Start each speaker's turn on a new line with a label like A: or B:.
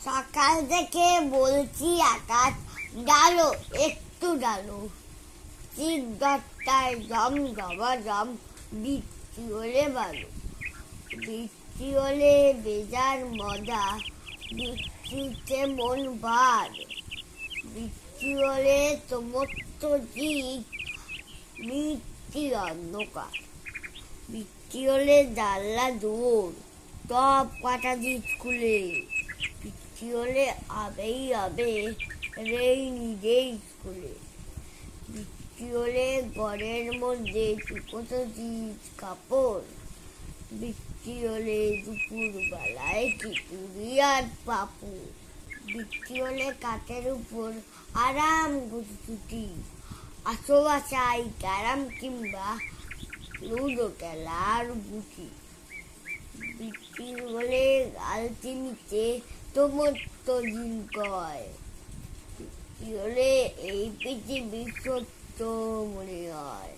A: সকাল থেকে বলছি আকাশ ডালো, একটু ডালো। ঠিক 10টায় জম জমা জম, বৃষ্টি হলে ভালো। বৃষ্টি হলে বেজার মজা, বৃষ্টিতে মন ভার। বৃষ্টি হলে সমস্ত দিক মিষ্টি অন্ধকার। বৃষ্টি হলে জানলা দূর, সব কাটা দিয়ে স্কুলে। বৃষ্টি হলে আবেই আবে রেইনি ডে স্কুলে। বৃষ্টি হলে ঘরের মধ্যে শুকোতো জিনিস কাপড়। বৃষ্টি হলে দুপুর বেলায় খিচুড়ি আর পাঁপড়। বৃষ্টি হলে কাঠের উপর আরাম গুটি, আসো বাসায় ক্যারাম কিংবা লুডো খেলা আর গুটি। বৃষ্টি হলে গালতি নিচে সমস্ত দিন কয়। বৃষ্টি হলে এই পৃথিবীর সত্য মনে হয়।